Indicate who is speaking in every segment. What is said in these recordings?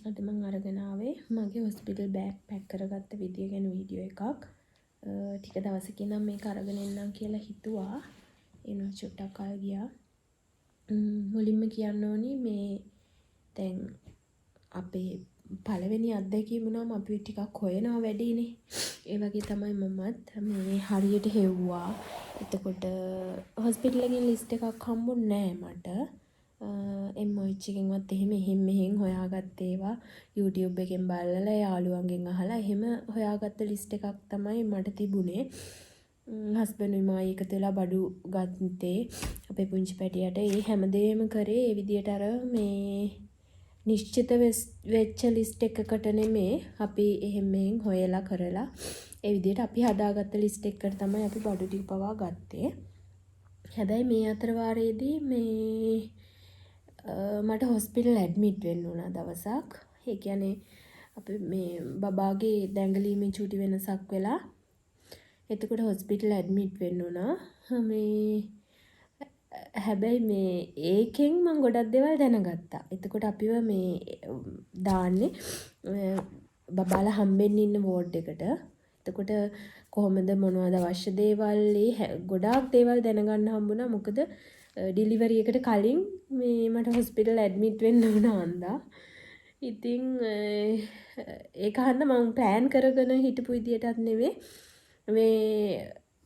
Speaker 1: අද මම අරගෙන ආවේ මගේ හොස්පිටල් බෑග් පැක් කරගත්ත විදිය ගැන වීඩියෝ එකක්. ටික දවසකින් නම් මේක අරගෙන එන්නම් කියලා හිතුවා. එනවා චුට්ටක් කල් ගියා. මුලින්ම කියන්න ඕනි මේ දැන් අපේ පළවෙනි අත්දැකීම නම් අපි ටිකක් හොයනවා වැඩිනේ. ඒ වගේ තමයි මමත් මේ හරියට හෙව්වා. එතකොට හොස්පිටල් එකෙන් ලිස්ට් එකක් හම්බුන්නේ නැහැ මට. MOH එකෙන්වත් එහෙම හොයාගත්ත ඒවා YouTube එකෙන් බලලා යාළුවන්ගෙන් අහලා එහෙම හොයාගත්ත ලිස්ට් එකක් තමයි මට තිබුණේ. හස්බන්ඩ් මායි එකතු වෙලා බඩු ගත්තේ අපේ පුංචි පැටියට. ඒ හැමදේම කරේ ඒ විදියට අර මේ නිශ්චිත වෙච්ච ලිස්ට් එකකට නෙමේ අපි එහෙම හොයලා කරලා ඒ විදියට අපි හදාගත්ත ලිස්ට් එකකට තමයි අපි බඩු ටික පවා ගත්තේ. හැබැයි මේ අතර වාරයේදී මේ මට හොස්පිටල් ඇඩ්මිට් වෙන්න වුණා දවසක්. ඒ කියන්නේ අපි මේ බබාගේ දැඟලීමේ චුටි වෙනසක් වෙලා එතකොට හොස්පිටල් ඇඩ්මිට් වෙන්න වුණා. මේ හැබැයි මේ ඒකෙන් මම ගොඩක් දේවල් දැනගත්තා. එතකොට අපිව මේ දාන්නේ බබාලා හම්බෙන්න ඉන්න වෝඩ් එකට. එතකොට කොහොමද මොනවද අවශ්‍ය දේවල් ගොඩාක් දේවල් දැනගන්න හම්බුණා. මොකද ඩිලිවරි එකට කලින් මේ මට හොස්පිටල් ඇඩ්මිට් වෙන්න වුණා අන්දා. ඉතින් ඒක අහන්න මම ප්ලෑන් කරගෙන හිටපු විදියටත් නෙවෙයි. මේ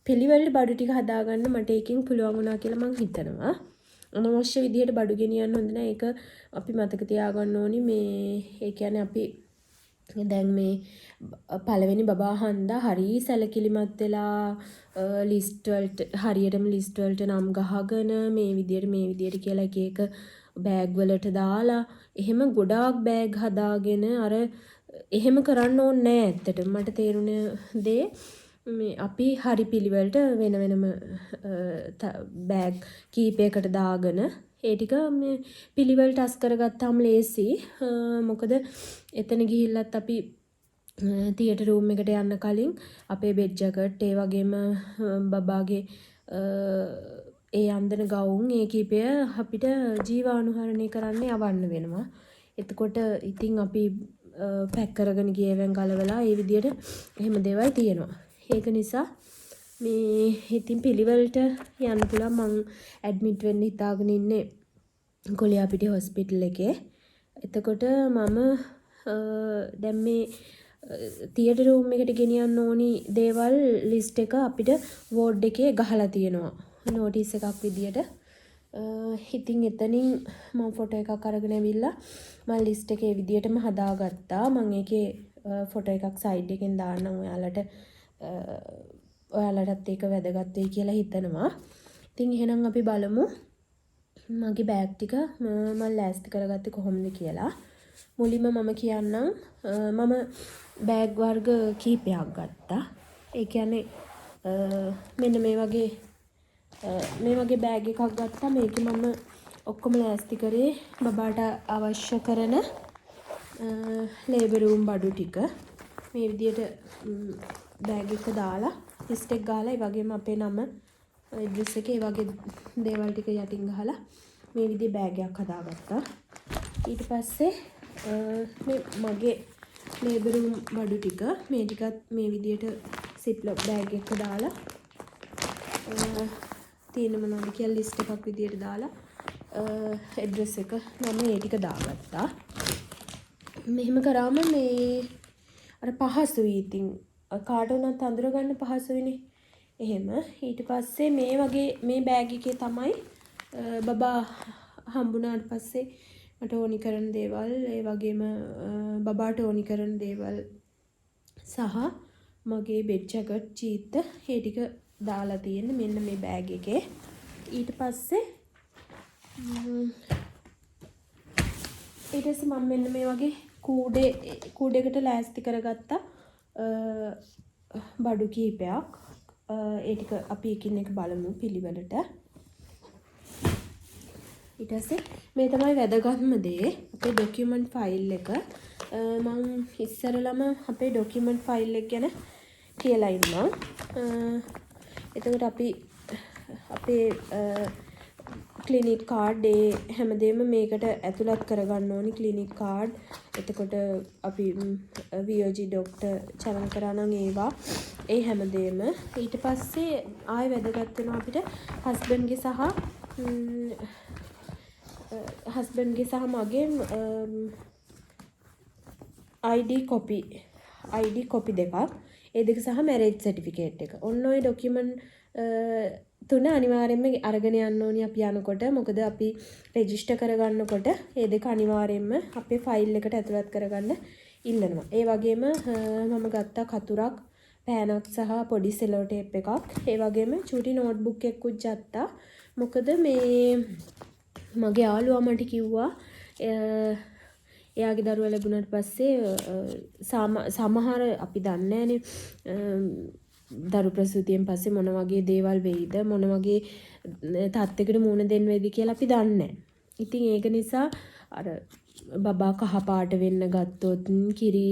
Speaker 1: පිළිවෙලට බඩු ටික හදාගන්න මට එකකින් පුළුවන් වුණා කියලා මං හිතනවා. අනවශ්‍ය විදියට බඩු ගෙනියන්න හොඳ නැහැ. ඒක අපි මතක තියාගන්න ඕනි. මේ ඒ කියන්නේ අපි දැන් මේ පළවෙනි බබා හන්දා හරි සැලකිලිමත් වෙලා ලිස්ට් වලට හරියටම ලිස්ට් වලට නම් ගහගෙන මේ විදියට කියලා එක බෑග් වලට දාලා එහෙම ගොඩාක් බෑග් හදාගෙන අර එහෙම කරන්න ඕනේ නැහැ ඇත්තටම. මට තේරුණ දේ මේ අපි හරි පිළිවෙලට වෙන වෙනම බෑග් කීපයකට දාගෙන ඒ ටික මේ පිළිවෙලට අස් කරගත්තාම ලේසි. මොකද එතන ගිහිල්ලත් අපි තියටර් රූම් එකට යන්න කලින් අපේ බෙඩ් ජැකට් ඒ වගේම බබාගේ ඒ අන්දන ගවුම් ඒ කීපය අපිට ජීවාණුහරණය කරන්න යවන්න වෙනවා. එතකොට ඉතින් අපි පැක් කරගෙන ගියවෙන් ගලවලා ඒ විදියට එහෙම දේවල් තියෙනවා. ඒක නිසා මේ ඉතින් පිළිවෙලට යන්න පුළුවන්. මං ඇඩ්මිට් වෙන්න හිතාගෙන ඉන්නේ කොලියාපිටිය හොස්පිටල් එකේ. එතකොට මම දැන් මේ තියටර් රූම් එකට ගෙනියන්න ඕනි දේවල් ලිස්ට් එක අපිට වෝඩ් එකේ ගහලා තියෙනවා නෝටිස් එකක් විදියට. ඉතින් එතනින් මම ෆොටෝ එකක් අරගෙන ඇවිල්ලා මම ලිස්ට් එකේ විදියටම හදාගත්තා. මම ඒකේ ෆොටෝ එකක් සයිඩ් එකෙන් දාන්නම් ඔයාලටත් ඒක වැදගත් වෙයි කියලා හිතනවා. ඉතින් එහෙනම් අපි බලමු මගේ බෑග් ටික මම ලෑස්ති කරගත්තේ කොහොමද කියලා. මුලින්ම මම කියන්නම් මම බෑග් වර්ග කීපයක් ගත්තා. ඒ කියන්නේ මෙන්න මේ වගේ බෑග් එකක් ගත්තා. මේකේ මම ඔක්කොම ලෑස්ති කරේ බබාට අවශ්‍ය කරන ලේබර් රූම් බඩු ටික. මේ විදියට බෑග් එක දාලා ලිස්ට් එක ගහලා ඒ වගේම අපේ නම ඇඩ්‍රස් එක ඒ වගේ දේවල් ටික යටින් ගහලා මේ විදිහේ බෑග් එකක් හදාගත්තා. ඊට පස්සේ මේ මගේ ලේබර් රූම් බඩු ටික මේ ටිකත් මේ විදිහට සිප්ලොක් බෑග් එකක දාලා තියෙන මොනවද කියලා ලිස්ට් එකක් විදිහට දාලා ඇඩ්‍රස් එක මම මේ ටික දාගත්තා. මෙහෙම කරාම මේ අර පහසුයි. ඉතින් කාට වුණත් අඳුර ගන්න පහසුයිනේ. එහෙම ඊට පස්සේ මේ වගේ මේ බෑග් එකේ තමයි බබා හම්බුනාට පස්සේ මට ඕනි කරන දේවල් ඒ වගේම බබාට ඕනි කරන දේවල් සහ මගේ බෙඩ් ජැකට් චීත්ත ඒ ටික දාලා තියෙන්නේ මෙන්න මේ බෑග් එකේ. ඊට පස්සේ මම මෙන්න මේ වගේ කූඩේකට ලෑස්ති කරගත්තා බඩු කීපයක්. ඒ ටික අපි එකින් එක බලමු පිළිවෙලට. ඊට පස්සේ මේ තමයි වැදගත්ම දේ අපේ ડોකියුමන්ට් ෆයිල් එක. මම ඉස්සරලම අපේ ડોකියුමන්ට් ෆයිල් එක ගැන කියලා ඉන්නම්. එතකොට අපි අපේ ක්ලිනික් කාඩ් ඒ හැමදේම මේකට ඇතුළත් කරගන්න ඕනි ක්ලිනික් කාඩ්. එතකොට අපි VOG ඩොක්ටර් චලන් කරා නම් ඒවා ඒ හැමදේම. ඊට පස්සේ ආයෙ වැදගත් වෙනවා අපිට හස්බන්ඩ්ගේ සහ මගේ ID කොපි දෙකක්. ඒ දෙක සහ මැරේජ් සර්ටිෆිකේට් එක. ඔන්න ඔය ඩොකියුමන්ට් තුන අනිවාර්යයෙන්ම අරගෙන යන්න ඕනි අපි යනකොට. මොකද අපි රෙජිස්ටර් කරගන්නකොට ඒ දෙක අනිවාර්යයෙන්ම අපේ ෆයිල් එකට ඇතුළත් කරගන්න ඉල්ලනවා. ඒ වගේම මම ගත්තා කතුරක්, පෑනක් සහ පොඩි සෙලෝ ටේප් එකක්. ඒ වගේම චූටි නෝට්බුක් එකකුත් ගත්තා. මොකද මේ මගේ යාළුවා මට කිව්වා එයාගේ දරුවා ලැබුණාට පස්සේ සමහර අපි දන්නේ නැහැනේ දරු ප්‍රසූතියෙන් පස්සේ මොන වගේ දේවල් වෙයිද මොන වගේ තත්යකට මුහුණ දෙන්න වෙයිද කියලා අපි දන්නේ නැහැ. ඉතින් ඒක නිසා අර බබා කහ පාට වෙන්න ගත්තොත් කිරි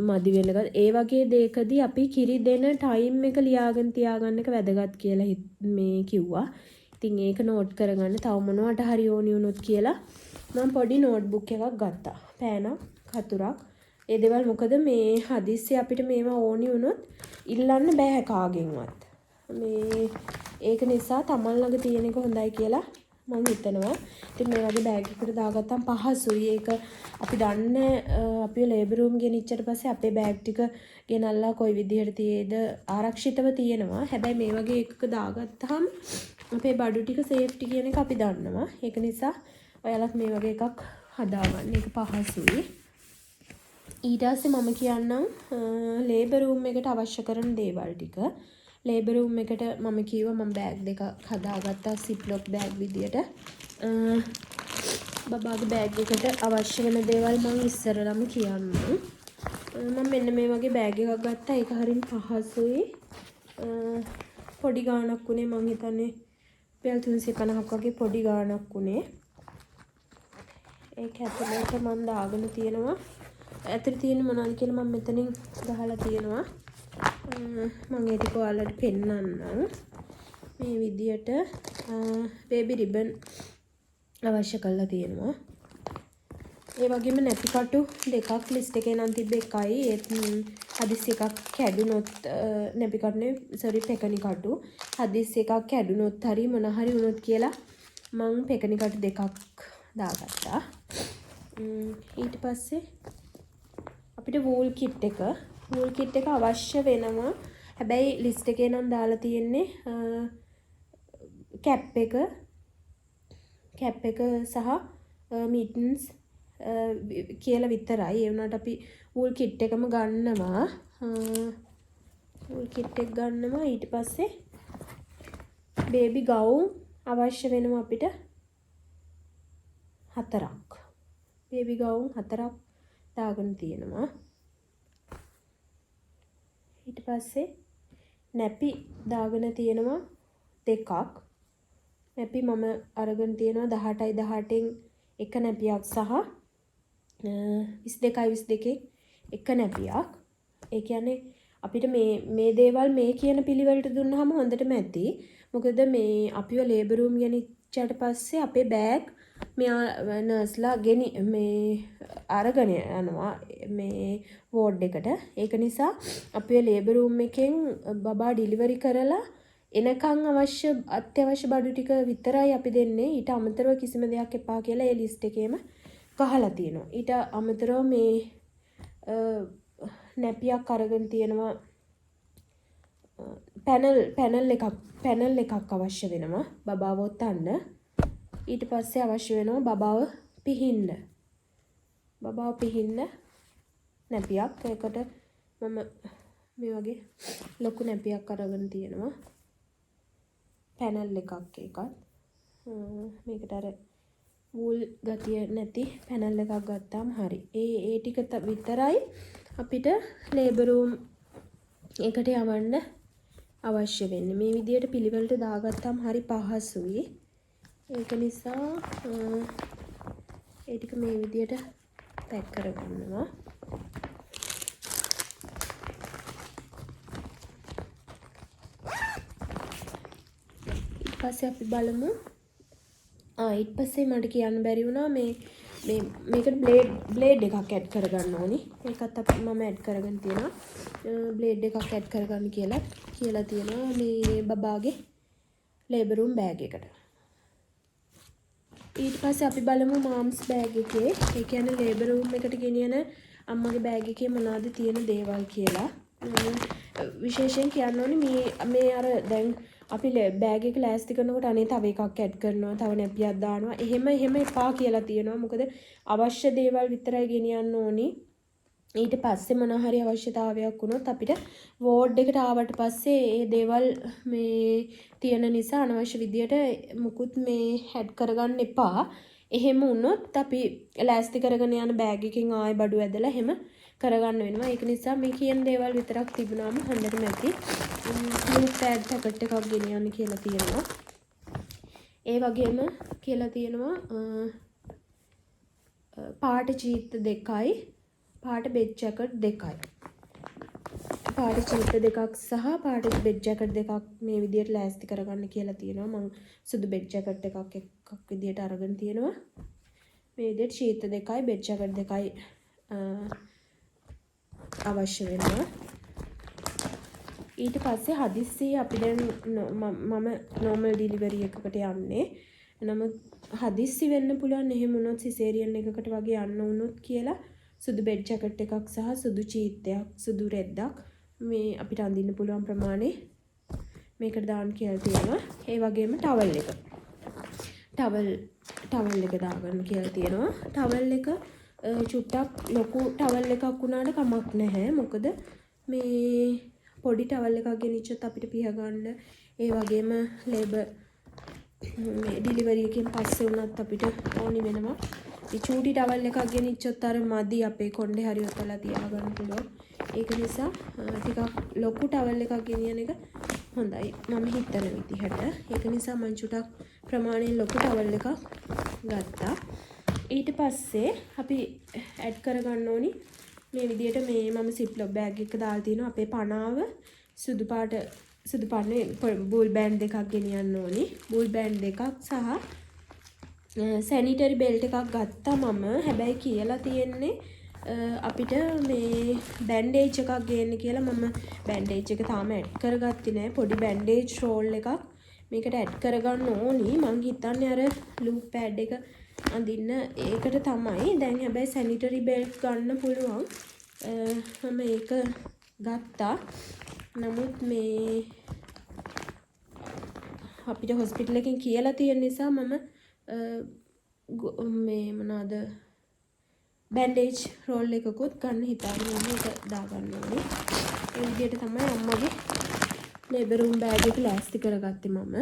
Speaker 1: මදි වෙන්න ගත්තොත් ඒ වගේ දෙයකදී අපි කිරි දෙන ටයිම් එක ලියාගෙන තියාගන්න එක වැදගත් කියලා මේ කිව්වා. ඉතින් ඒක නෝට් කරගන්න තව මොනවට හරි ඕනි වුණොත් කියලා මම පොඩි නෝට්බුක් එකක් ගත්තා. පෑනක්, කතුරක්. ඒ දේවල් මොකද මේ හදිස්සිය අපිට මේවා ඕනි වුණොත් ඉල්ලන්න බෑ කාගෙන්වත්. මේ ඒක නිසා තමන් ළඟ තියෙන එක හොඳයි කියලා මම හිතනවා. ඉතින් මේ වගේ බෑග් එකකට දාගත්තම පහසුයි. ඒක අපි දන්නේ අපි ලේබර් රූම් ගෙනිච්චට පස්සේ අපේ බෑග් ටික ගෙනල්ලා කොයි විදිහට තියේද ආරක්ෂිතව තියෙනවා. හැබැයි මේ වගේ එකක දාගත්තාම අපේ බඩු ටික සේෆ්ටි කියන එක අපි දන්නවා. ඒක නිසා ඔයාලත් මේ වගේ එකක් හදාගන්න. ඒක පහසුයි. ඊට පස්සේ මම කියන්නම් ලේබර් රූම් එකට අවශ්‍ය කරන දේවල් ටික. ලේබර් රූම් එකට මම කිව්වා මම බෑග් දෙකක් හදාගත්තා සිප්ලොක් බෑග් විදියට. බබාගේ බෑග් එකට අවශ්‍ය වෙන දේවල් මම ඉස්සරලම කියන්නම්. මම මෙන්න මේ වගේ බෑග් එකක් ගත්තා. ඒක හරිම පහසුයි. පොඩි ගාණක් උනේ මම හිතන්නේ ₹350ක් වගේ පොඩි ගාණක් උනේ. ඒක ඇතුළට මම දාගෙන තියෙනවා. ඇතුළේ තියෙන මොනවද කියලා මම මෙතනින් ගහලා තියෙනවා. මම ඒ ටික ඔයාලට පෙන්නන්නම්. මේ විදියට බේබි රිබන් අවශ්‍ය කරලා තියෙනවා. ඒ වගේම නැපි කටු දෙකක් ලිස්ට් එකේ නම් තිබ්බ එකයි. ඒත් හදිස්සි එකක් කැඩුනොත් නැපි කටුනේ පෙකණි කටු. හදිස්සි එකක් කැඩුනොත් හරි මොන හරි වුණොත් කියලා මම පෙකණි කටු දෙකක් දාගත්තා. ඊට පස්සේ අපිට වූල් කිට් එක අවශ්‍ය වෙනවා. හැබැයි ලිස්ට් එකේ නම් දාලා තියෙන්නේ කැප් එක සහ මිටන්ස් කියලා විතරයි. ඒ වුණාට අපි වූල් කිට් එකම ගන්නවා. වූල් කිට් එක ගන්නවා. ඊට පස්සේ බේබි ගවුම් අවශ්‍ය වෙනවා අපිට 4ක්. බේබි ගවුම් 4ක් දාගෙන තියෙනවා. ඊට පස්සේ නැපි දාගෙන තියෙනවා 2ක්. නැපි මම අරගෙන තියෙනවා 18යි 18න් එක නැපියක් සහ 22යි 22න් එක නැපියක්. ඒ කියන්නේ අපිට මේ දේවල් මේ කියන පිළිවෙලට දුන්නාම හොඳටම ඇති. මොකද මේ අපිව ලේබර් රූම් ගෙනිච්චට පස්සේ අපේ බෑග් මෙයා නර්ස්ලා අරගෙන යනවා මේ වෝඩ් එකට. ඒක නිසා අපේ ලේබර් රූම් එකෙන් බබා ඩිලිවරි කරලා එනකන් අත්‍යවශ්‍ය බඩු ටික විතරයි අපි දෙන්නේ. ඊට අමතරව කිසිම දෙයක් එපා කියලා ඒ ලිස්ට් එකේම ගහලා තියෙනවා. ඊට අමතරව මේ නැපියක් අරගෙන තියෙනවා. පැනල් එකක් අවශ්‍ය වෙනවා බබාව ඔතන්න. ඊට පස්සේ අවශ්‍ය වෙනවා බබාව පිහින්න නැපියක්. ඒකට මම මේ වගේ ලොකු නැපියක් අරගෙන තියෙනවා. පැනල් එකක් ඒකත්. මේකට අර වූල් ගතිය නැති පැනල් එකක් ගත්තාම හරි. ඒ ටික විතරයි අපිට ලේබර් රූම් එකට යවන්න අවශ්‍ය වෙන්නේ. මේ විදියට පිළිවෙලට දාගත්තාම හරි පහසුයි. ඒක නිසා ඒ ටික මේ විදියට පැක් කරගන්නවා. ඊට පස්සේ අපි බලමු ඊට පස්සේ මට කියන්න බැරි වුණා මේකට බ්ලේඩ් එකක් ඇඩ් කරගන්න ඕනි. ඒකත් මම ඇඩ් කරගෙන තියෙනවා. බ්ලේඩ් එකක් ඇඩ් කරගන්න කියලා තියෙනවා මේ බබාගේ ලේබර් රූම් බෑග් එකට. ඊට පස්සේ අපි බලමු මාම්ස් බෑග් එකේ ඒ කියන්නේ ලේබර් රූම් එකට ගෙනියන අම්මගේ බෑග් එකේ මොනවද තියෙන දේවල් කියලා. විශේෂයෙන් කියන්න ඕනේ මේ අර දැන් අපි බෑග් එක ලෑස්ති කරනකොට අනේ තව එකක් ඇඩ් කරනවා, තව නැපියක් දානවා. එහෙම එපා කියලා තියෙනවා. මොකද අවශ්‍ය දේවල් විතරයි ගෙනියන්න ඕනි. ඊට පස්සේ මොන හරි අවශ්‍යතාවයක් වුණොත් අපිට වෝඩ් එකට ආවට පස්සේ ඒ දේවල් මේ තියෙන නිසා අනවශ්‍ය විදියට මුකුත් මේ හැඩ් කරගන්න එපා. එහෙම වුණොත් අපි ලෑස්ති කරගෙන යන බෑග් එකකින් ආයෙ බඩු ඇදලා එහෙම කරගන්න වෙනවා. ඒක නිසා මේ කියන දේවල් විතරක් තිබුණාම හොඳටම ඇති. ලූප් පැඩ් පැකට් එකක් ගෙනියන්න කියලා තියෙනවා. ඒ වගේම කියලා තියෙනවා පාට චීත්ත 2යි පාට බෙඩ් ජැකට් 2යි. පාට චීත්ත 2ක් සහ පාට බෙඩ් ජැකට් 2ක් මේ විදියට ලෑස්ති කරගන්න කියලා තියෙනවා. මම සුදු බෙඩ් ජැකට් එකක් විදියට අරගෙන තියෙනවා. මේ විදියට චීත්ත 2යි බෙඩ් ජැකට් 2යි අවශ්‍ය වෙනවා. ඊට පස්සේ හදිස්සියේ අපි දැන් මම නෝමල් ඩිලිවරි එකකට යන්නේ. නමුත් හදිස්සි වෙන්න පුළුවන් එහෙම වුණොත් සිසේරියන් එකකට වගේ යන්න වුණොත් කියලා සුදු බෙඩ් ජැකට් එකක් සහ සුදු චීත්තයක් සුදු රෙද්දක් මේ අපිට අඳින්න පුළුවන් ප්‍රමාණය මේකට දාන්න කියලා තියෙනවා. ඒ වගේම ටවල් එක දාගන්න කියලා තියෙනවා. ටවල් එක චුට්ටක් ලොකු ටවල් එකක් වුණාට කමක් නැහැ. මොකද මේ පොඩි ටවල් එකක් ගෙනිච්චොත් අපිට පිහ ගන්න ඒ වගේම ලේබර් මේ ඩිලිවරි එකෙන් පස්සේ වුණත් අපිට ඕනි වෙනවා. මේ චූටි ටවල් එකක් ගෙනිච්චොත් අර මදි අපේ කොණ්ඩේ හරි ඔතලා තියාගන්න පුළුවන්. ඒක නිසා ටිකක් ලොකු ටවල් එකක් ගෙනියන එක හොඳයි මම හිතන විදිහට. ඒක නිසා මම චුටක් ප්‍රමාණයෙන් ලොකු ටවල් එකක් ගත්තා. ඊට පස්සේ අපි ඇඩ් කරගන්න ඕනි මේ විදිහට මේ මම සිප්ලොක් බෑග් එක දාලා තිනවා. අපේ පනාව සුදු පාටේ බූල් බෑන්ඩ් දෙකක් ගෙනියන්න ඕනි. බූල් බෑන්ඩ් දෙකක් සහ සැනිටරි බෙල්ට් එකක් ගත්තා මම. හැබැයි කියලා තියෙන්නේ අපිට මේ බැන්ඩේජ් එකක් ගේන්න කියලා. මම බැන්ඩේජ් එක තාම ඇඩ් කරගත්තේ නැහැ. පොඩි බැන්ඩේජ් රෝල් එකක් මේකට ඇඩ් කරගන්න ඕනි. මං හිතන්නේ අර ලූප් පැඩ් එක අඳින්න ඒකට තමයි. දැන් හැබැයි සැනිටරි බෙල්ට් ගන්න පුළුවන්. මම ඒක ගත්තා. නමුත් මේ අපිට හොස්පිටල් එකෙන් කියලා තියෙන නිසා මම මේ මොනවාද බැන්ඩේජ් රෝල් එකකුත් ගන්න හිතාගෙන ඉන්නේ. ඒක දාගන්න ඕනේ. ඒ විදිහට තමයි අම්මගේ ලේබර් රූම් බෑග් එක ලෑස්ති කරගත්තේ මම.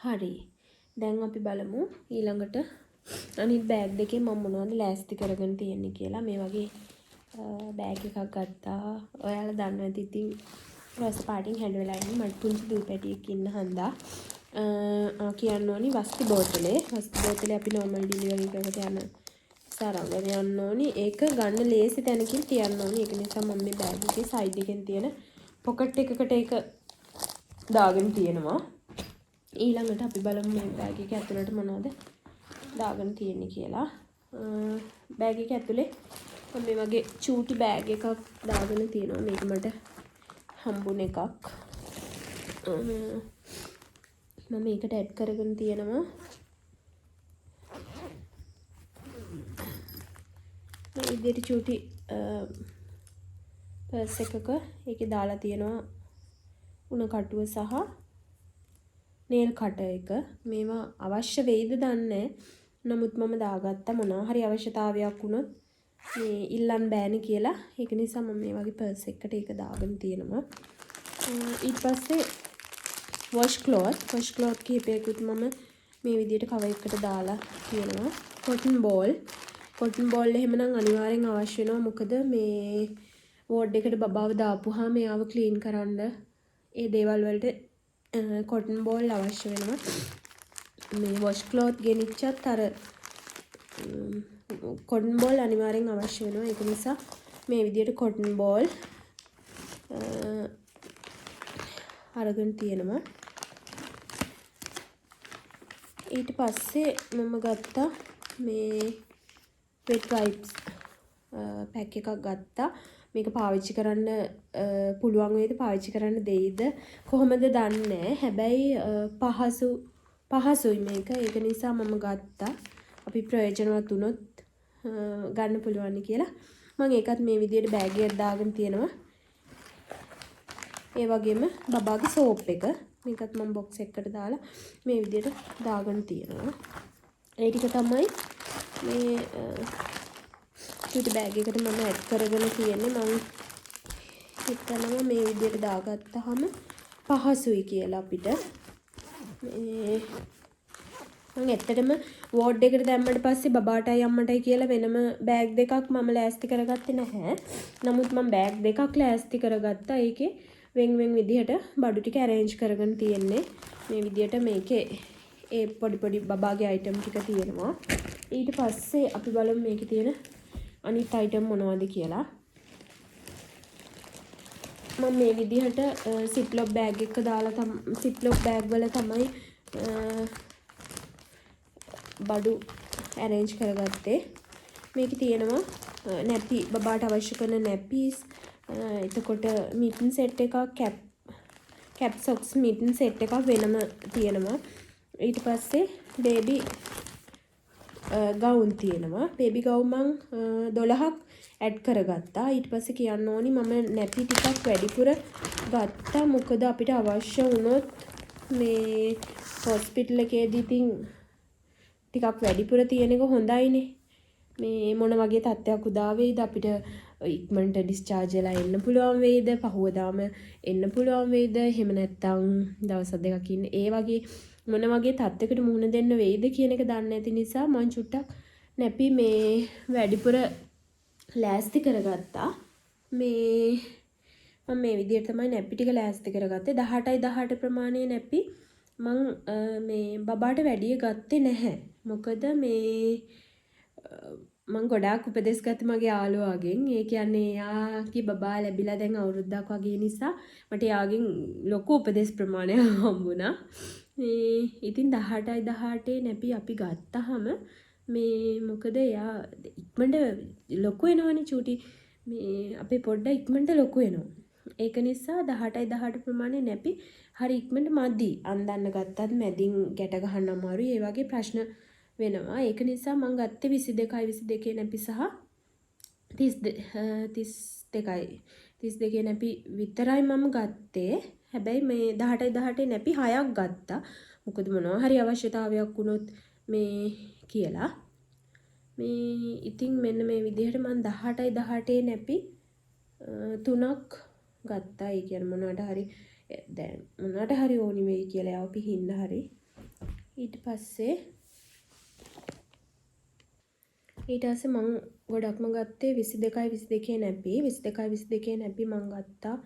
Speaker 1: හරි. දැන් අපි බලමු ඊළඟට අනිත් බෑග් දෙකේ මම මොනවද ලෑස්ති කරගෙන තියෙන්නේ කියලා. මේ වගේ බෑග් එකක් ගත්තා. ඔයාලා දන්නවා ඇති ඉතින් රොස් පාටින් හැඩ වෙලා ඉන්නේ. මට පුංචි දූ පැටියෙක් ඉන්න හන්දා කියන්න ඕනි වස්තු බෝතලේ අපි නෝමල් ඩිලිවරි එකකට යන සරංගන යන්න ඕනි. ඒක ගන්න ලේසි තැනකින් තියන්න ඕනි. ඒක නිසා මම මේ බෑග් එකේ සයිඩ් එකෙන් තියෙන පොකට් එකකට ඒක දාගෙන තියෙනවා. ඊළඟට අපි බලමු මේ බෑග් එක ඇතුළට මොනවද දාගෙන තියෙන්නේ කියලා. බෑග් එක ඇතුලේ මම මේ වගේ චූටි බෑග් එකක් දාගෙන තියෙනවා. මේක මට හම්බුන එකක්. මම මේකට ඇඩ් කරගෙන තියෙනවා මේ විදිහට චූටි පර්ස් එකක ඒකේ දාලා තියෙනවා උණ කටුව සහ නේල් කටර් එක. මේවා අවශ්‍ය වෙයිද දන්නේ. නමුත් මම දාගත්තා මොනවා හරි අවශ්‍යතාවයක් වුණොත් මේ ඉල්ලන්න බෑනේ කියලා. ඒක නිසා මම මේ වගේ පර්ස් එකකට ඒක දාගෙන තියෙනවා. ඊට පස්සේ වොෂ් ක්ලොත් කිහිපයකුත් මම මේ විදිහට කවර් එකකට දාලා තියෙනවා. කොටන් බෝල් එහෙමනම් අනිවාර්යෙන් අවශ්‍ය වෙනවා. මොකද මේ වෝඩ් එකට බබාව දාපුවාම එයාව ක්ලීන් කරන්න ඒ දේවල් වලට කොටන් බෝල් අවශ්‍ය වෙනවා. මේ වොෂ් ක්ලොත් ගෙනිච්චත් අර කොටන් බෝල් අනිවාර්යෙන් අවශ්‍ය වෙනවා. ඒක නිසා මේ විදිහට කොටන් බෝල් අරගෙන තියෙනවා. ඊට පස්සේ මම ගත්තා මේ wet wipes පැක් එකක් ගත්තා. මේක පාවිච්චි කරන්න පුළුවන් වේද පාවිච්චි කරන්න දෙයිද කොහොමද දන්නේ නැහැ. හැබැයි පහසුයි මේක. ඒක නිසා මම ගත්තා. අපි ප්‍රයෝජනවත් වුණොත් ගන්න පුළුවන් කියලා. මම ඒකත් මේ විදිහට බෑග් එකට දාගෙන තියෙනවා. ඒ වගේම බබාගේ සෝප් එක මේකත් මම බොක්ස් එකකට දාලා මේ විදිහට දාගෙන තියෙනවා. ඒ ටික තමයි මේ චුටි බෑග් එකට මම ඇඩ් කරගෙන තියෙන්නේ. මම හිතනවා මේ විදිහට දාගත්තාම පහසුයි කියලා අපිට. මේ මම ඇත්තටම වෝඩ් එකට දැම්මට පස්සේ බබාටයි අම්මටයි කියලා වෙනම බෑග් දෙකක් මම ලෑස්ති කරගත්තේ නැහැ. නමුත් මම බෑග් දෙකක් ලෑස්ති කරගත්තා. ඒකේ වෙන් විදිහට බඩු ටික arrange කරගෙන තියෙන්නේ. මේ විදිහට මේකේ ඒ පොඩි බබාගේ item ටික තියෙනවා. ඊට පස්සේ අපි බලමු මේකේ තියෙන අනිත් item මොනවද කියලා. මම මේ විදිහට ziploc bag එක දාලා ziploc bag වල තමයි බඩු arrange කරගත්තේ. මේකේ තියෙනවා නැපි බබාට අවශ්‍ය කරන නැපිස්, එතකොට mitten set එකක්, cap socks mitten set එකක් වෙනම තියෙනවා. ඊට පස්සේ baby ගවුන් තියෙනවා. baby ගවුන් මං 12ක් ඇඩ් කරගත්තා. ඊට පස්සේ කියන්න ඕනි මම නැපි ටිකක් වැඩිපුර ගත්තා. මොකද අපිට අවශ්‍ය වුණොත් මේ හොස්පිටල් එකේදී ඉතින් ටිකක් වැඩිපුර තියෙන එක හොඳයිනේ. මේ මොන වගේ තත්ත්වයක් උදා වෙයිද අපිට ඉක්මනට ඩිස්චාර්ජ් වෙලා එන්න පුළුවන් වෙයිද, පහුවදාම එන්න පුළුවන් වෙයිද, එහෙම නැත්නම් දවස් දෙකක් ඉන්න ඒ වගේ මොන වගේ තත්ත්වයකට මුහුණ දෙන්න වෙයිද කියන එක දන්නේ නැති නිසා මම චුට්ටක් නැපි මේ වැඩිපුර ලෑස්ති කරගත්තා. මම මේ විදිහට තමයි නැපි ටික ලෑස්ති කරගත්තේ. 18යි 18 ප්‍රමාණයේ නැපි මං මේ බබාට වැඩිය ගත්තේ නැහැ. මොකද මේ මං ගොඩාක් උපදෙස් ගත්තේ මගේ යාළුවාගෙන්. ඒ කියන්නේ එයාගේ බබා ලැබිලා දැන් අවුරුද්දක් වගේ නිසා මට එයාගෙන් ලොකු උපදෙස් ප්‍රමාණයක් හම්බුණා. ඉතින් 18යි 18 නැපි අපි ගත්තාම මේ මොකද එයා ඉක්මනට ලොකු වෙනවනේ චූටි. මේ අපේ පොඩ්ඩ ඉක්මනට ලොකු වෙනවා. ඒක නිසා 18යි 18 ප්‍රමාණය නැපි හරි ඉක්මනට මදි. අන්දන්න ගත්තත් මැදින් ගැට ගහන්න අමාරුයි. ඒ වගේ ප්‍රශ්න වෙනවා. ඒක නිසා මම ගත්තේ 22යි 22 නැපි සහ 32යි නැපි විතරයි මම ගත්තේ. හැබැයි මේ 18යි 18 නැපි 6ක් ගත්තා. මොකද මොනවා හරි අවශ්‍යතාවයක් වුණොත් මේ කියලා. මේ ඉතින් මෙන්න මේ විදිහට මම 18යි 18 නැපි 3ක් ගත්තා. ඒ කියන්නේ මොනවට හරි දැන් මොනවට හරි ඕනි වෙයි කියලා ආව පිහින්න හරි. ඊට පස්සේ මම ගොඩක්ම ගත්තේ 22යි 22 නැපි. 22යි 22 නැපි මම ගත්තා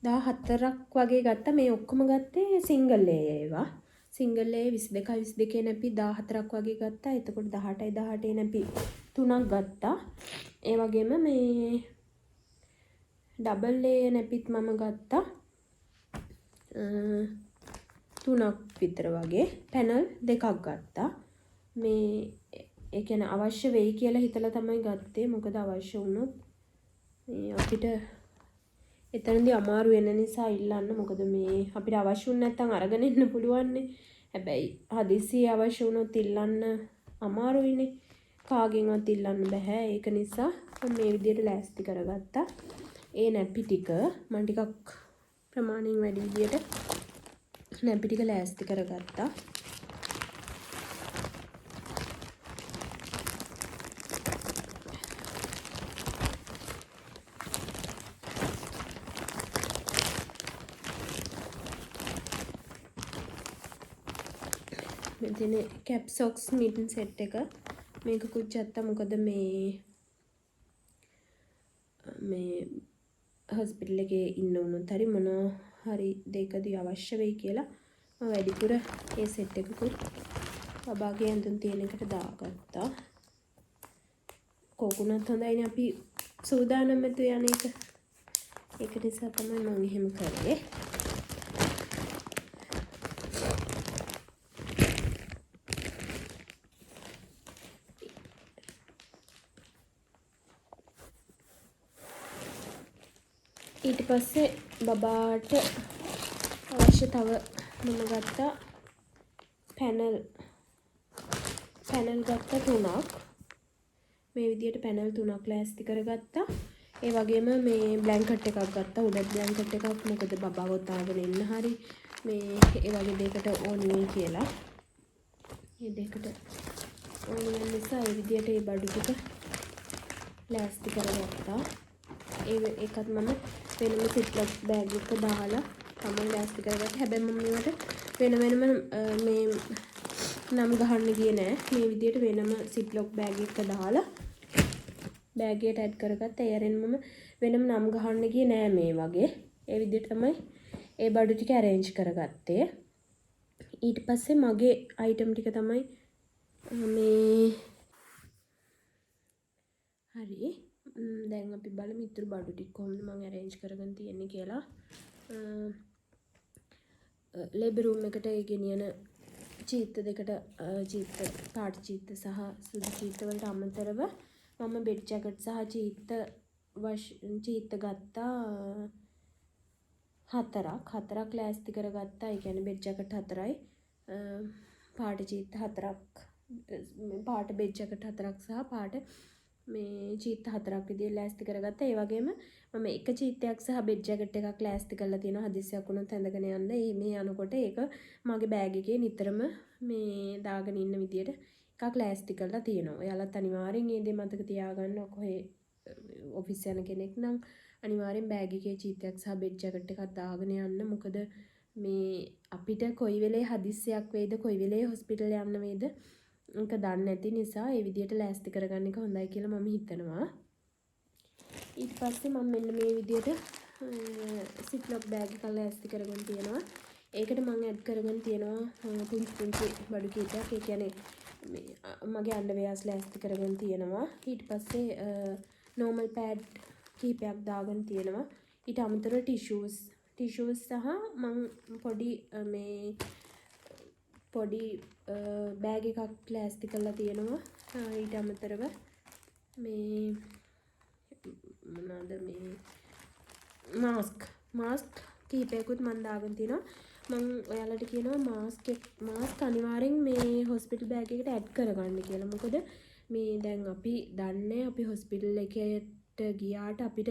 Speaker 1: 14ක් වගේ ගත්තා. මේ ඔක්කොම ගත්තේ සිංගල් ඒවා. සිංගල් ඒ 22යි 22 නැපි 14ක් වගේ ගත්තා. එතකොට 18යි 18 නැපි 3ක් ගත්තා. ඒ වගේම මේ ඩබල් ඒ නැපිත් මම ගත්තා 3ක් විතර වගේ. පැනල් 2ක් ගත්තා. මේ ඒ කියන්නේ අවශ්‍ය වෙයි කියලා හිතලා තමයි ගත්තේ. මොකද අවශ්‍ය වුණොත් මේ අපිට එතනදී අමාරු වෙන නිසා ඉල්ලන්න. මොකද මේ අපිට අවශ්‍ය වුණ නැත්නම් අරගෙන ඉන්න පුළුවන්නේ. හැබැයි හදිසියෙ අවශ්‍ය වුණොත් ඉල්ලන්න අමාරුයිනේ. කාගෙන්වත් ඉල්ලන්න බෑ. ඒක නිසා මම මේ විදිහට ලෑස්ති කරගත්තා. ඒ නැපි ටික මම ටිකක් ප්‍රමාණයෙන් වැඩි විදිහට නැපි ටික ලෑස්ති කරගත්තා. මෙතන cap socks mitten set එක මේකකුත් ගත්තා. මොකද මේ හොස්පිටල් එකේ ඉන්න උනොත් හරි මොනවා හරි දෙකදී අවශ්‍ය වෙයි කියලා මම වැඩිපුර ඒ සෙට් එකකුත් බබාගේ ඇඳුම් තියෙන එකට දාගත්තා. කෝකුණත් හොඳයිනේ අපි සූදානම් වෙතු යන එක. ඒක නිසා තමයි මම එහෙම කරේ. ඊට පස්සේ බබාට අවශ්‍ය තව මම ගත්තා පැනල් ගත්තා 3ක්. මේ විදිහට පැනල් 3ක් ලෑස්ති කරගත්තා. ඒ වගේම මේ බ්ලැන්කට් එකක් ගත්තා. උඩ බ්ලැන්කට් එකක් මොකද බබා වතාගෙන ඉන්න හරි මේ ඒ වගේ දෙයකට ඕන වෙයි කියලා. මේ දෙයකට ඕන වෙන නිසා ඒ විදිහට ඒ බඩු ටික ලෑස්ති කරගත්තා. ඒකත් මම වෙනම සිප්ලොක් බෑග් එක දාලා තමයි ලෑස්ති කරගත්තා. හැබැයි මම මේවට වෙනම මේ නම් ගහන්න ගියේ නෑ. මේ විදිහට වෙනම සිප්ලොක් බෑග් එක දාලා බෑග් එකට ඇඩ් කරගත්තා. ඒ අරින් මම වෙනම නම් ගහන්න ගියේ නෑ මේ වගේ. ඒ විදිහට තමයි ඒ බඩු ටික arrange කරගත්තේ. ඊට පස්සේ මගේ item ටික තමයි මේ හරි. දැන් අපි බලමු ඉතුරු බඩු ටික කොහොමද මම arrange කරගෙන තියන්නේ කියලා. ලේබර් රූම් එකට ඒ ගෙනියන චීත්ත දෙකට පාට චීත්ත සහ සුදු චීත්ත වලට අමතරව මම බෙඩ් ජැකට් සහ චීත්ත ගත්තා 4ක් ලෑස්ති කරගත්තා. ඒ කියන්නේ බෙඩ් ජැකට් 4යි පාට චීත්ත 4ක් පාට බෙඩ් ජැකට් 4ක් සහ පාට මේ චීත්ත 4ක් විදිහට ලෑස්ති කරගත්තා. ඒ වගේම මම එක චීත්තයක් සහ බෙඩ් ජැකට් එකක් ලෑස්ති කරලා තියෙනවා හදිස්සියක් වුණොත් ඇඳගෙන යන්න. මේ යනකොට ඒක මගේ බෑග් එකේ නිතරම මේ දාගෙන ඉන්න විදිහට එකක් ලෑස්ති කරලා තියෙනවා. ඔයාලත් අනිවාර්යෙන් මේ දේ මතක තියාගන්න. කොහේ ඔෆිස් යන කෙනෙක් නම් අනිවාර්යෙන් බෑග් එකේ චීත්තයක් සහ බෙඩ් ජැකට් එකක් දාගෙන යන්න. මොකද මේ අපිට කොයි වෙලේ හදිස්සියක් වෙයිද කොයි වෙලේ හොස්පිටල් යන්න වෙයිද ඒක දන්නේ නැති නිසා ඒ විදිහට ලෑස්ති කරගන්න එක හොඳයි කියලා මම හිතනවා. ඊට පස්සේ මම මෙන්න මේ විදිහට සිප්ලොක් බෑග් එකක් ලෑස්ති කරගෙන තියෙනවා. ඒකට මම ඇඩ් කරගෙන තියෙනවා පුංචි බඩු කීපයක්. ඒ කියන්නේ මගේ අන්ඩර්වෙයර්ස් ලෑස්ති කරගෙන තියෙනවා. ඊට පස්සේ normal pad කීපයක් දාගෙන තියෙනවා. ඊට අමතරව ටිෂුස් සහ මම පොඩි බෑග් එකක් ලෑස්ති කරලා තියෙනවා. ඊට අමතරව මේ මොනවාද මේ මාස්ක් කීපයකුත් මම දාගෙන තියෙනවා. මම ඔයාලට කියනවා මාස්ක් අනිවාර්යෙන් මේ හොස්පිටල් බෑග් එකට ඇඩ් කරගන්න කියලා. මොකද මේ දැන් අපි දන්නේ අපි හොස්පිටල් එකට ගියාට අපිට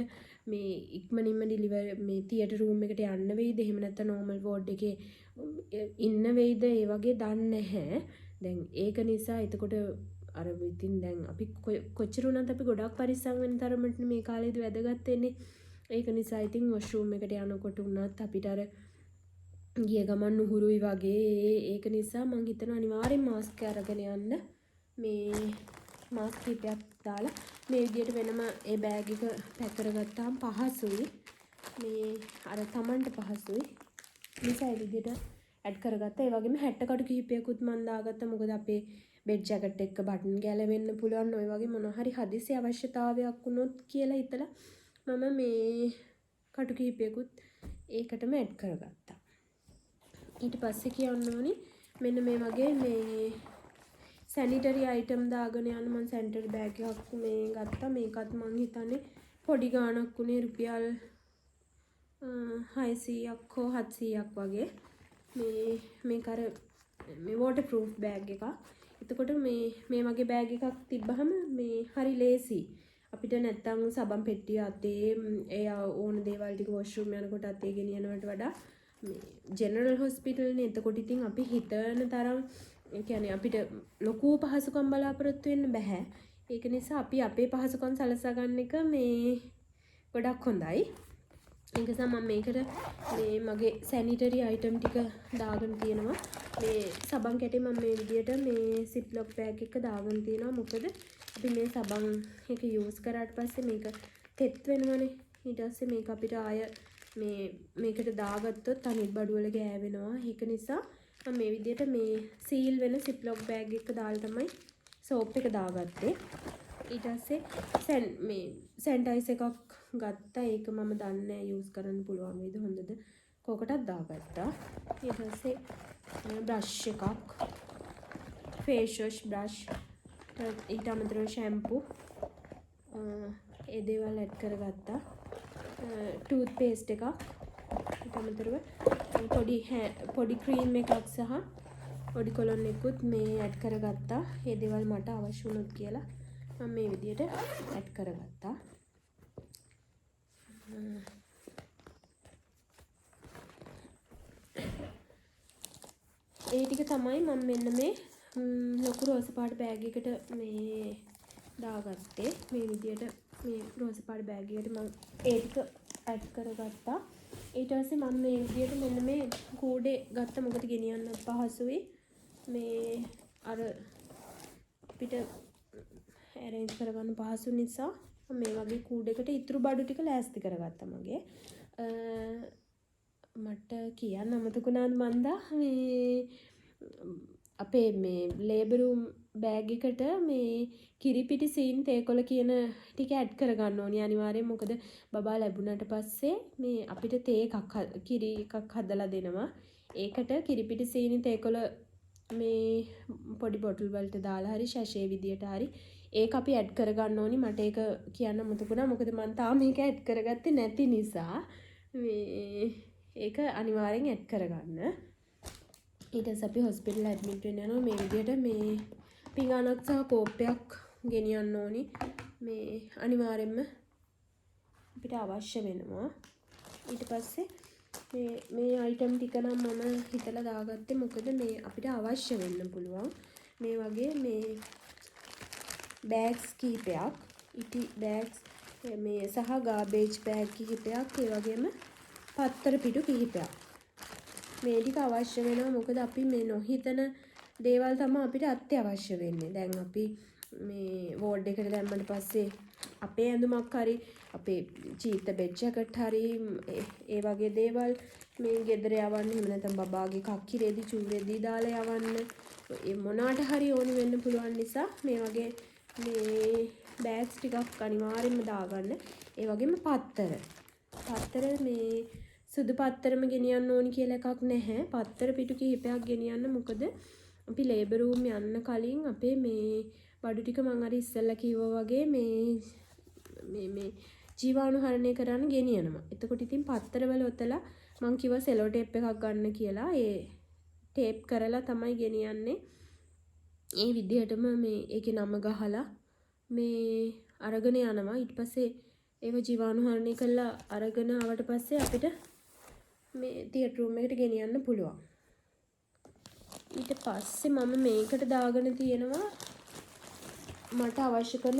Speaker 1: මේ ඉක්මනින්ම ඩිලිවර් මේ තියටර් රූම් එකට යන්න වෙයිද එහෙම නැත්නම් නෝමල් වෝඩ් එකේ ඉන්න වෙයිද ඒ වගේ දන්නේ නැහැ. දැන් ඒක නිසා එතකොට අර ඉතින් දැන් අපි කොච්චර වුණත් අපි ගොඩක් පරිස්සම් වෙන තරමට මේ කාලේදී වැදගත් වෙන්නේ. ඒක නිසා ඉතින් වොෂ්රූම් එකට යනකොට උනත් අපිට අර ගිය ගමන් නුහුරුයි වගේ ඒක නිසා මම හිතනවා අනිවාර්යෙන් මාස්ක් අරගෙන යන්න. මේ මාස්ක් කීපයක් දාලා මේ විදිහට වෙනම ඒ බෑග් එක පැක් කරගත්තාම පහසුයි. මේ අර Tamanට පහසුයි. නිසා ඒ විදිහට ඇඩ් කරගත්තා. ඒ වගේම හැට්ට කටු කිහිපයකුත් මම දාගත්තා. මොකද අපේ බෙඩ් ජැකට් එක බටන් ගැලවෙන්න පුළුවන් ඔය වගේ මොන හරි හදිසි අවශ්‍යතාවයක් වුණොත් කියලා හිතලා මම මේ කටු කිහිපයකුත් ඒකටම ඇඩ් කරගත්තා. ඊට පස්සේ කියන්න ඕනි මෙන්න මේ වගේ මේ සැනිටරි අයිටම් දාගෙන යන මම සැනිටරි බෑග් එකක් මේ ගත්තා. මේකත් මම හිතන්නේ පොඩි ගාණක් උනේ රුපියල් 600ක් හෝ 700ක් වගේ. මේක අර මේ වෝටර් ප්‍රූෆ් බෑග් එකක්. එතකොට මේ වගේ බෑග් එකක් තිබ්බහම මේ හරි ලේසි. අපිට නැත්තම් සබන් පෙට්ටිය අතේ ඒ ඕන දේවල් ටික වොෂ්රූම් යනකොට අතේ ගෙනියනවට වඩා මේ ජෙනරල් හොස්පිටල් නේ. එතකොට ඉතින් අපි හිතන තරම් ඒ කියන්නේ අපිට ලොකු පහසුකම් බලාපොරොත්තු වෙන්න බෑ. ඒක නිසා අපි අපේ පහසුකම් සලසා ගන්න එක මේ ගොඩක් හොඳයි. ඒක නිසා මම මේකට මේ මගේ සැනිටරි අයිටම් ටික දාගෙන තියෙනවා. මේ සබන් කැටේ මම මේ විදියට මේ සිප්ලොක් බෑග් එක දාගෙන තියෙනවා. මොකද අපි මේ සබන් එක යූස් කරාට පස්සේ මේක තෙත් වෙනවනේ. ඊට පස්සේ මේක අපිට ආය මේකට දාගත්තොත් අනිත් බඩු වල ගෑවෙනවා. ඒක නිසා මම මේ විදියට මේ සීල් වෙන සිප්ලොක් බෑග් එක දාලා තමයි සෝප් එක දාගත්තේ. ඊට පස්සේ මේ සැනිටයිසර් එකක් ගත්තා. ඒක මම දන්නේ යූස් කරන්න පුළුවන් වේද හොඳද කෝකටත් දාගත්තා. ඊට පස්සේ බ්‍රෂ් එකක්, ෆේස් වොෂ් බ්‍රෂ්, ඊට අමතරව ෂැම්පූ ඒ දේවල් ඇඩ් කරගත්තා. ටූත් පේස්ට් එකක්, ඊට අමතරව පොඩි ක්‍රීම් එකක් සහ පොඩි කොලොන් එකකුත් මේ ඇඩ් කරගත්තා. ඒ දේවල් මට අවශ්‍ය වුණොත් කියලා මම මේ විදිහට ඇඩ් කරගත්තා. ඒ ටික තමයි මම මෙන්න මේ ලොකු රෝස පාට බෑග් එකට මේ දාගත්තේ. මේ විදිහට මේ රෝස පාට බෑග් එකට මම ඒ ටික ඇඩ් කරගත්තා. ඊට පස්සේ මම මේ විදිහට මෙන්න මේ කූඩේ ගත්ත. මොකද ගෙනියන්න පහසුයි. මේ අර අපිට ඇරේන්ජ් කරගන්න පහසු නිසා මේ වගේ කූඩේකට ඉතුරු බඩු ටික ලෑස්ති කරගත්තා මගේ. මට කියන්න අමතකුණාද මන්දා මේ අපේ මේ ලේබර් රූම් බෑග් එකට මේ කිරිපිටි සීන් තේකොළ කියන ටික ඇඩ් කරගන්න ඕනි අනිවාර්යෙන්. මොකද බබා ලැබුණාට පස්සේ මේ අපිට තේ එකක් කිරි එකක් හදලා දෙනවා. ඒකට කිරිපිටි සීනි තේකොළ මේ පොඩි බොටල් වලට දාලා හරි ෂැෂේ විදියට හරි ඒක අපි ඇඩ් කරගන්න ඕනි. මට ඒක කියන්න අමතකුණා. මොකද මම තාම මේක ඇඩ් කරගත්තේ නැති නිසා මේ ඒක අනිවාර්යෙන් ඇඩ් කරගන්න. ඊට පස්සේ අපි හොස්පිටල් ඇඩ්මිට් වෙන්න යනවා. මේ විදිහට මේ පිඟානක් සහ කෝප්පයක් ගෙනියන්න ඕනි. මේ අනිවාර්යෙන්ම අපිට අවශ්‍ය වෙනවා. ඊට පස්සේ මේ අයිටම් ටික නම් මම හිතලා දාගත්තේ. මොකද මේ අපිට අවශ්‍ය වෙන්න පුළුවන්. මේ වගේ මේ බෑග්ස් කිහිපයක්, ඉටි බෑග්ස් මේ සහ ගාබේජ් බෑග් කිහිපයක්, ඒ වගේම පත්තර පිටු කිහිපයක්. මේ ටික අවශ්‍ය වෙනවා. මොකද අපි මේ නොහිතන දේවල් තමයි අපිට අත්‍යවශ්‍ය වෙන්නේ. දැන් අපි මේ වෝඩ් එකට දැම්මට පස්සේ අපේ ඇඳුමක් හරි අපේ චීත බෙඩ් ජැකට් හරි ඒ වගේ දේවල් මේ ගෙදර යවන්න, එහෙම නැත්නම් බබාගේ කක්කි රෙදි චූරෙදි දාලා යවන්න, ඒ මොනාට හරි ඕනි වෙන්න පුළුවන් නිසා මේ වගේ මේ බෑග්ස් ටිකක් අනිවාර්යෙන්ම දාගන්න. ඒ වගේම පත්තර මේ සුදු පත්තරම ගෙනියන්න ඕනි කියලා එකක් නැහැ. පත්තර පිටු කිහිපයක් ගෙනියන්න. මොකද අපි ලේබර් රූම් යන්න කලින් අපේ මේ බඩු ටික මම අර ඉස්සෙල්ලා කිව්වා වගේ මේ ජීවාණුහරණය කරන්න ගෙනියනවා. එතකොට ඉතින් පත්තරවල ඔතලා මම කිව්වා සෙලෝ ටේප් එකක් ගන්න කියලා. ඒ ටේප් කරලා තමයි ගෙනියන්නේ. ඒ විදිහටම මේ ඒකේ නම ගහලා මේ අරගෙන යනවා. ඊට පස්සේ ඒව ජීවාණුහරණය කරලා අරගෙන ආවට පස්සේ අපිට මේ තියටර් රූම් එකට ගෙනියන්න පුළුවන්. ඊට පස්සේ මම මේකට දාගෙන තියෙනවා මට අවශ්‍ය කරන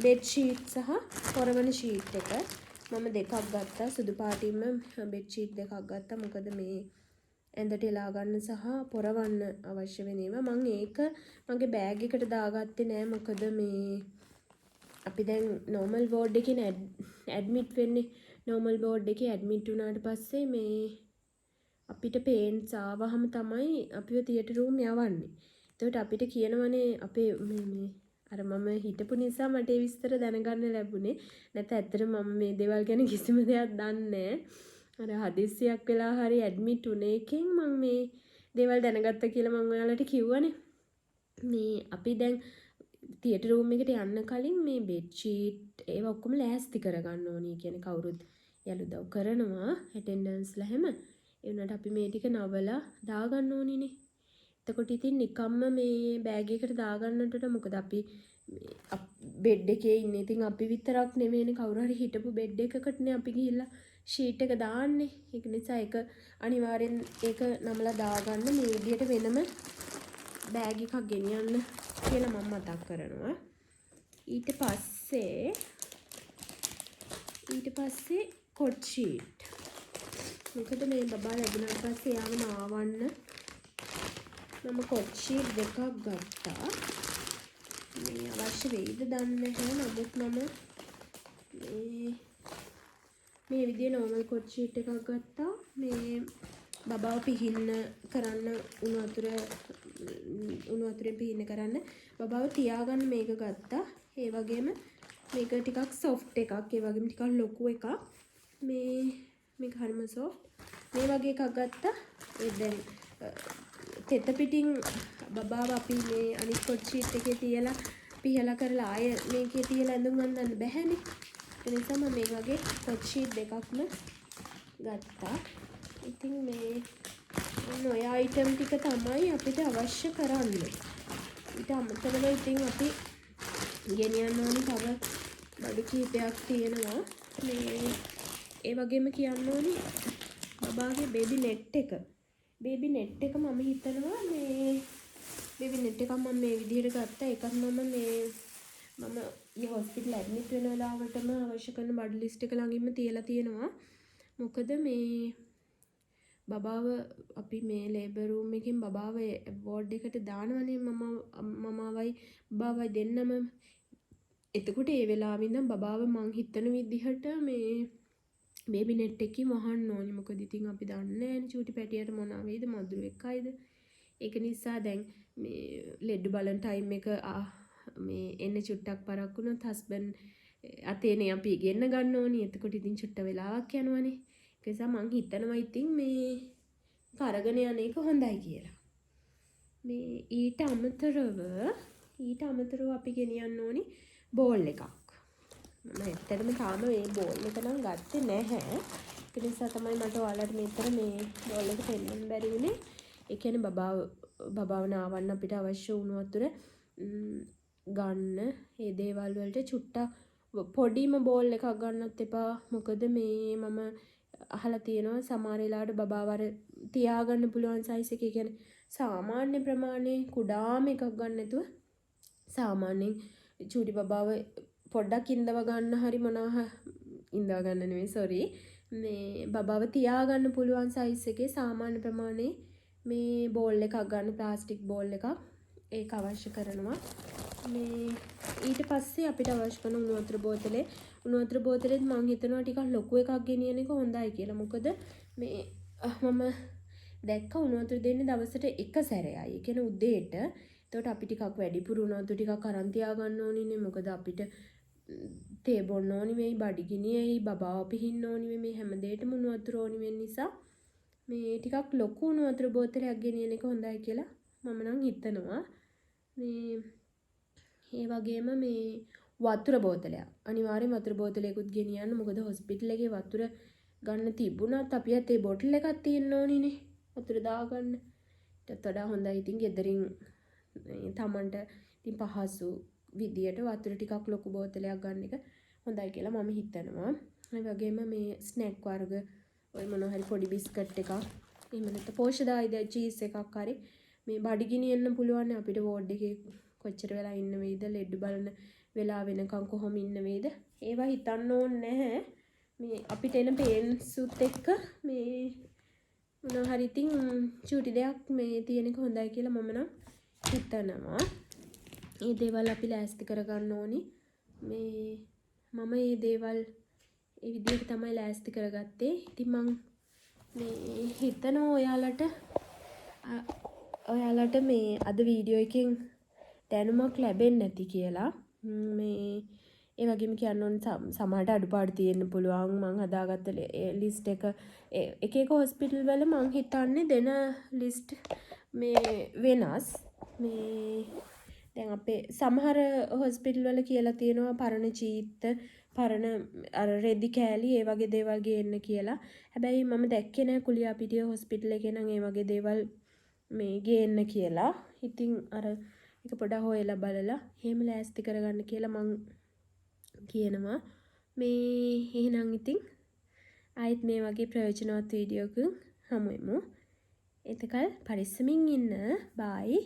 Speaker 1: බෙඩ් ෂීට් සහ පොරවන ෂීට් එක. මම දෙකක් ගත්තා. සුදු පාටින්ම බෙඩ් ෂීට් දෙකක් ගත්තා. මොකද මේ ඇඳට එලා ගන්න සහ පොරවන්න අවශ්‍ය වෙන ඒවා. මම ඒක මගේ බෑග් එකට දාගත්තේ නෑ. මොකද මේ අපි දැන් නෝමල් වෝඩ් එකේ ඇඩ්මිට් වෙන්නේ. නෝමල් වෝඩ් එකේ ඇඩ්මිට් වුණාට පස්සේ මේ අපිට පේන්ට්ස් ආවහම තමයි අපිව තියටර් රූම් යවන්නේ. එතකොට අපිට කියනවනේ අපේ මේ අර මම හිටපු නිසා මට ඒ විස්තර දැනගන්න ලැබුණේ. නැත්නම් ඇත්තටම මම මේ දේවල් ගැන කිසිම දෙයක් දන්නේ අර හදිස්සියක් වෙලා හරි ඇඩ්මිට් වුණ එකෙන් මම මේ දේවල් දැනගත්තා කියලා මම ඔයාලට කිව්වනේ. මේ අපි දැන් තියටර් රූම් එකට යන්න කලින් මේ බෙඩ් ෂීට් ඒවා ඔක්කොම ලෑස්ති කරගන්න ඕනි. කියන්නේ කවුරුත් යලුදව් කරනවා ඇටෙන්ඩන්ස්ලා හැම. ඒ වුණාට අපි මේ ටික නවලා දාගන්න ඕනිනේ. එතකොට ඉතින් නිකම්ම මේ බෑග් එකට දාගන්නට මොකද අපි බෙඩ් එකේ ඉන්නේ. ඉතින් අපි විතරක් නෙමෙයිනේ කවුරු හරි හිටපු බෙඩ් එකකටනේ අපි ගිහිල්ලා ෂීට් එක දාන්නේ. ඒක නිසා ඒක අනිවාර්යෙන් ඒක නමලා දාගන්න. මේ විදිහට වෙනම බෑග් එකක් ගෙනියන්න කියලා මම මතක් කරනවා. ඊට පස්සේ කොට් ෂීට්. මොකද මේ බබා ලැබුණාට පස්සේ යාම නාවන්න මම කොට් ෂීට් දෙකක් ගත්තා. මේ අවශ්‍ය වෙයිද දන්නේ නැහැ. නමුත් මම මේ විදිහේ නෝමල් කොට් ෂීට් එකක් ගත්තා. මේ බබාව පිහින්න කරන්න උණු වතුර උණු වතුරෙන් පීන කරන්න බබාව තියාගන්න මේක ගත්තා. ඒ වගේම මේක ටිකක් සොෆ්ට් එකක්. ඒ වගේම ටිකක් ලොකු එකක්. මේක හරිම සොෆ්ට්. මේ වගේ එකක් ගත්තා. ඒ දැන් තෙත පිටින් බබාව අපි මේ අනිත් කොට් ෂීට් එකේ තියලා පිහලා කරලා ආය මේකේ තියලා ඇඳුම් අඳින්න බැහැනේ. ඒ නිසා මම මේ වගේ කොට් ෂීට් දෙකක්ම ගත්තා. ඉතින් මේ ඔය අයිටම් ටික තමයි අපිට අවශ්‍ය කරන්නේ. ඊට අමතරව ඉතින් අපි ගෙනියන්න ඕනි තව බඩු කීපයක් තියෙනවා. මේ ඒ වගේම කියන්න ඕනි බබාගේ බේබි නෙට් එක. බේබි නෙට් එක මම හිතනවා මේ බේබි නෙට් එක මම මේ විදිහට ගත්තා. ඒකත් මම ඊ හොස්පිටල් ඇඩ්මිට් වෙන වෙලාවටම අවශ්‍ය කරන බඩු ලිස්ට් එක ළඟින්ම තියලා තියෙනවා. මොකද මේ බබාව අපි මේ ලේබර් රූම් එකකින් බබාව වෝඩ් එකට දානවනේ මමවයි බබාවයි දෙන්නම. එතකොට ඒ වෙලාවෙ ඉඳන් බබාව මං හිතන විදිහට මේ බේබි නෙට් එකකින් වහන්න ඕනි. මොකද ඉතින් අපි දන්නේ නැහැ චූටි පැටියට මොනවා වෙයිද මදුරුවෙක් අයද. ඒක නිසා දැන් මේ ලෙඩ බලන ටයිම් එක මේ එන්නේ චුට්ටක් පරක් වුණොත් හස්බන්ඩ් අතේනේ අපි ගෙන්න ගන්න ඕනි. එතකොට ඉතින් චුට්ට වෙලාවක් යනවනේ. ඒ නිසා මං හිතනවා ඉතින් මේ කරගෙන යන එක හොඳයි කියලා. මේ ඊට අමතරව අපි ගෙනියන්න ඕනි බෝල් එකක්. මම ඇත්තටම තාම මේ බෝල් එක නම් ගත්තේ නැහැ. ඒ නිසා තමයි මට ඔයාලට මෙතන මේ බෝල් එක පෙන්නන්න බැරි වුණේ. ඒ කියන්නේ බබාව නාවන්න අපිට අවශ්‍ය වුණු වතුර ගන්න ඒ දේවල් වලට චුට්ටක් පොඩිම බෝල් එකක් ගන්නත් එපා. මොකද මේ මම අහලා තියෙනවා සමහර වෙලාවට බබාව අර තියාගන්න පුළුවන් සයිස් එකේ කියන්නේ සාමාන්‍ය ප්‍රමාණයේ කුඩාම එකක් ගන්න නැතුව සාමාන්‍යයෙන් චූටි බබාව පොඩ්ඩක් ඉඳව ගන්න හරි ඉඳව ගන්න නෙවෙයි සෝරි මේ බබාව තියාගන්න පුළුවන් සයිස් එකේ සාමාන්‍ය ප්‍රමාණයේ මේ බෝල් එකක් ගන්න ප්ලාස්ටික් බෝල් එකක් ඒක අවශ්‍ය කරනවා. මේ ඊට පස්සේ අපිට අවශ්‍ය කරන උණු වතුර බෝතලෙත් මම හිතනවා ටිකක් ලොකු එකක් ගෙනියන එක හොඳයි කියලා. මොකද මේ මම දැක්ක උණු වතුර දෙන්නේ දවසට එක සැරයයි. ඒ කියන්නේ උදේට. එතකොට අපි ටිකක් වැඩිපුර උණු වතුර ටිකක් අරන් තියාගන්න ඕනිනේ. මොකද අපිට තේ බොන්න ඕනි වෙයි, බඩගිනියයි, බබාව පිහින්න ඕනි වෙයි. මේ හැම දෙයකටම උණු වතුර ඕනි වෙන නිසා මේ ටිකක් ලොකු උණු වතුර බෝතලයක් ගෙනියන එක හොඳයි කියලා මම නම් හිතනවා. මේ ඒ වගේම මේ වතුර බෝතලයක් අනිවාර්යෙන් වතුර බෝතලයකුත් ගෙනියන්න. මොකද හොස්පිටල් එකේ වතුර ගන්න තිබුණත් අපි අතේ බෝටල් එකක් තියෙන්න ඕනිනේ වතුර දාගන්න. ඊටත් වඩා හොඳයි ඉතින් ගෙදරින් තමන්ට ඉතින් පහසු විදියට වතුර ටිකක් ලොකු බෝතලයක් ගන්න එක හොඳයි කියලා මම හිතනවා. ඒ වගේම මේ ස්නැක් වර්ග ඔය මොනවා හරි පොඩි බිස්කට් එකක් එහෙම නැත්නම් පෝෂදායක චීස් එකක් හරි මේ බඩගිනියන්න පුළුවන් අපිට වෝඩ් එකේ කොච්චර වෙලා ඉන්න වෙයිද ලෙඩ බලන වෙලා වෙනකන් කොහොම ඉන්න වෙයිද ඒවා හිතන්න ඕනේ නැහැ. මේ අපිට එන පේන්සුත් එක්ක මේ මොනවා හරි ඉතින් චූටි දෙයක් මේ තියෙන එක හොඳයි කියලා මම නම් හිතනවා. මේ දේවල් අපි ලෑස්ති කරගන්න ඕනි. මේ මම මේ දේවල් ඒ විදිහට තමයි ලෑස්ති කරගත්තේ. ඉතින් මම මේ හිතනවා ඔයාලට මේ අද වීඩියෝ එකෙන් දැනුමක් ලැබෙන්නේ නැති කියලා. මේ ඒ වගේම කියන්න ඕනේ සමහරට අඩුපාඩු තියෙන්න පුළුවන්. මම හදාගත්ත ලිස්ට් එක එක හොස්පිටල් වල මම හිතන්නේ දෙන ලිස්ට් මේ වෙනස්. මේ දැන් අපේ සමහර හොස්පිටල් වල කියලා තියෙනවා පරණ චීත්ත පරණ අර රෙදි කෑලි ඒ වගේ දේවල් ගේන්න කියලා. හැබැයි මම දැක්කේ නෑ කුලියාපිටිය හොස්පිටල් එකේ නම් ඒ වගේ දේවල් මේ ගේන්න කියලා. ඉතින් අර එක පොඩක් හොයලා බලලා එහෙම ලෑස්ති කරගන්න කියලා මං කියනවා. මේ එහෙනම් ඉතින් ආයෙත් මේ වගේ ප්‍රයෝජනවත් වීඩියෝකින් හමු වෙමු. එතකල් පරිස්සමින් ඉන්න. බයි.